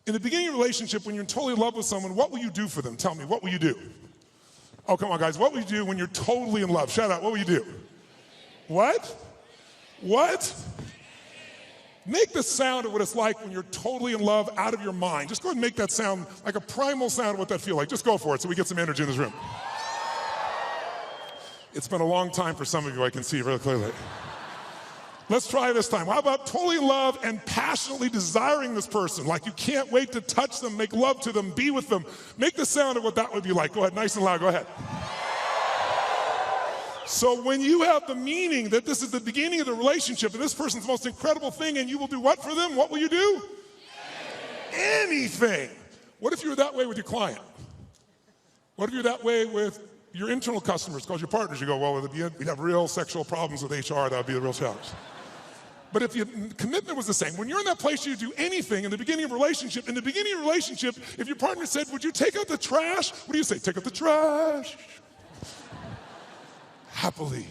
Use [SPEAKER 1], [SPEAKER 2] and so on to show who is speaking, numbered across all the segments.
[SPEAKER 1] In the beginning of a relationship, when you're totally in love with someone, what will you do for them? Tell me, what will you do? Oh, come on, guys. What will you do when you're totally in love? Shout out, what will you do? What? What? Make the sound of what it's like when you're totally in love out of your mind. Just go ahead and make that sound like a primal sound of what that feels like. Just go for it so we get some energy in this room. It's been a long time for some of you, I can see really clearly. Let's try this time. How about totally in love and passionately desiring this person? Like you can't wait to touch them, make love to them, be with them. Make the sound of what that would be like. Go ahead, nice and loud, go ahead. So when you have the meaning that this is the beginning of the relationship and this person's the most incredible thing and you will do what for them? What will you do? Anything. What if you were that way with your client? What if you're that way with your internal customers, because your partners, you go, well, we'd have real sexual problems with HR, that would be the real challenge. But if your commitment was the same, when you're in that place, you do anything in the beginning of a relationship. In the beginning of a relationship, if your partner said, would you take out the trash? What do you say? Take out the trash. Happily.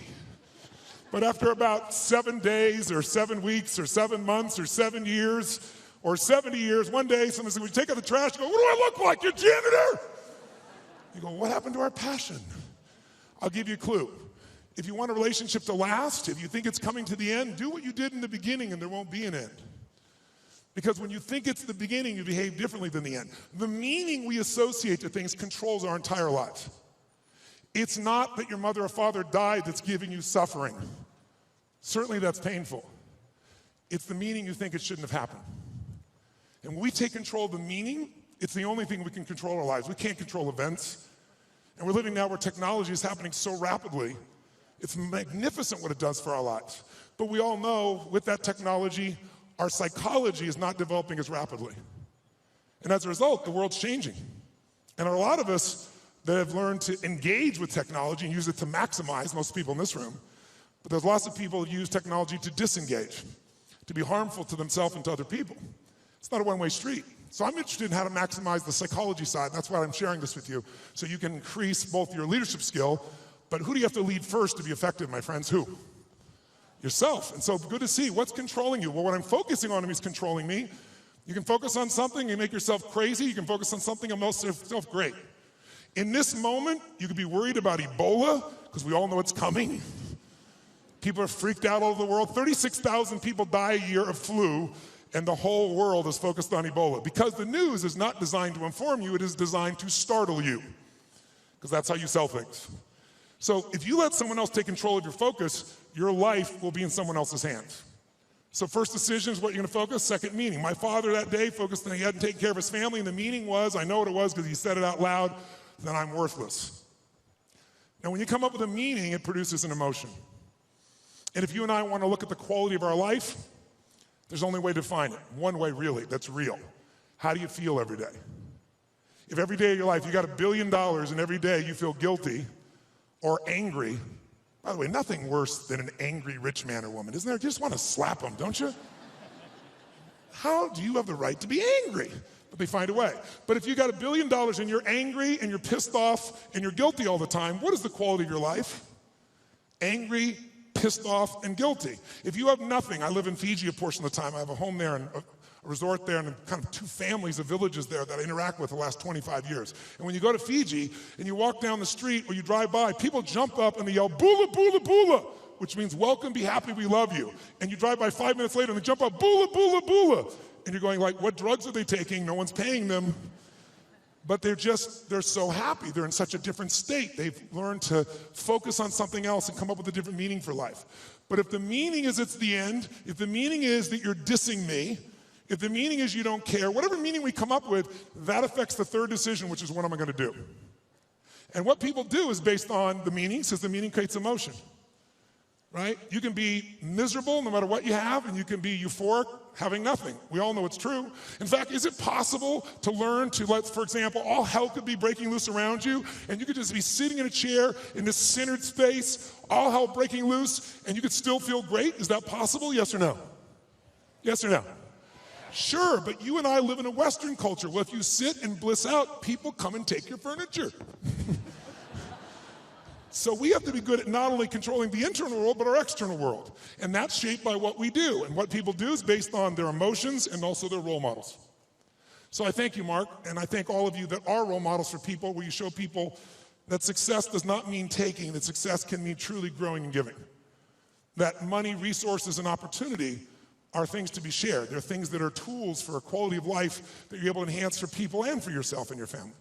[SPEAKER 1] But after about 7 days or 7 weeks or 7 months or 7 years or 70 years, one day someone said, would you take out the trash? You go, what do I look like, your janitor? You go, what happened to our passion? I'll give you a clue. If you want a relationship to last, if you think it's coming to the end, do what you did in the beginning and there won't be an end. Because when you think it's the beginning, you behave differently than the end. The meaning we associate to things controls our entire life. It's not that your mother or father died that's giving you suffering. Certainly that's painful. It's the meaning you think it shouldn't have happened. And when we take control of the meaning, it's the only thing we can control in our lives. We can't control events. And we're living now where technology is happening so rapidly. It's magnificent what it does for our lives. But we all know with that technology, our psychology is not developing as rapidly. And as a result, the world's changing. And there are a lot of us that have learned to engage with technology and use it to maximize, most people in this room. But there's lots of people who use technology to disengage, to be harmful to themselves and to other people. It's not a one-way street. So I'm interested in how to maximize the psychology side. That's why I'm sharing this with you, so you can increase both your leadership skill, but who do you have to lead first to be effective, my friends? Who? Yourself. And so good to see. What's controlling you? Well, what I'm focusing on is controlling me. You can focus on something and make yourself crazy. You can focus on something and make yourself great. In this moment, you could be worried about Ebola, because we all know it's coming. People are freaked out all over the world. 36,000 people die a year of flu, and the whole world is focused on Ebola. Because the news is not designed to inform you, it is designed to startle you. Because that's how you sell things. So if you let someone else take control of your focus, your life will be in someone else's hands. So first decision is what you're gonna focus, second meaning. My father that day focused on he hadn't taken care of his family, and the meaning was, I know what it was because he said it out loud, then I'm worthless. Now when you come up with a meaning, it produces an emotion. And if you and I wanna look at the quality of our life, there's only a way to define it. One way really, that's real. How do you feel every day? If every day of your life you got $1 billion and every day you feel guilty or angry, by the way, nothing worse than an angry rich man or woman, isn't there? You just want to slap them, don't you? How do you have the right to be angry? But they find a way. But if you got $1 billion and you're angry and you're pissed off and you're guilty all the time, what is the quality of your life? Angry, pissed off, and guilty. If you have nothing, I live in Fiji a portion of the time. I have a home there and a resort there and kind of 2 families of villages there that I interact with the last 25 years. And when you go to Fiji and you walk down the street or you drive by, people jump up and they yell, "Bula, bula, bula," which means welcome, be happy, we love you. And you drive by 5 minutes later and they jump up, "Bula, bula, bula." And you're going like, what drugs are they taking? No one's paying them. But they're so happy. They're in such a different state. They've learned to focus on something else and come up with a different meaning for life. But if the meaning is it's the end, if the meaning is that you're dissing me, if the meaning is you don't care, whatever meaning we come up with, that affects the third decision, which is what am I gonna do? And what people do is based on the meaning, since the meaning creates emotion, right? You can be miserable no matter what you have, and you can be euphoric having nothing. We all know it's true. In fact, is it possible to learn to for example, all hell could be breaking loose around you, and you could just be sitting in a chair in this centered space, all hell breaking loose, and you could still feel great? Is that possible? Yes or no? Yes or no? Sure, but you and I live in a Western culture. Well, if you sit and bliss out, people come and take your furniture. So we have to be good at not only controlling the internal world, but our external world. And that's shaped by what we do. And what people do is based on their emotions and also their role models. So I thank you, Mark, and I thank all of you that are role models for people, where you show people that success does not mean taking, that success can mean truly growing and giving. That money, resources, and opportunity are things to be shared. They're things that are tools for a quality of life that you're able to enhance for people and for yourself and your family.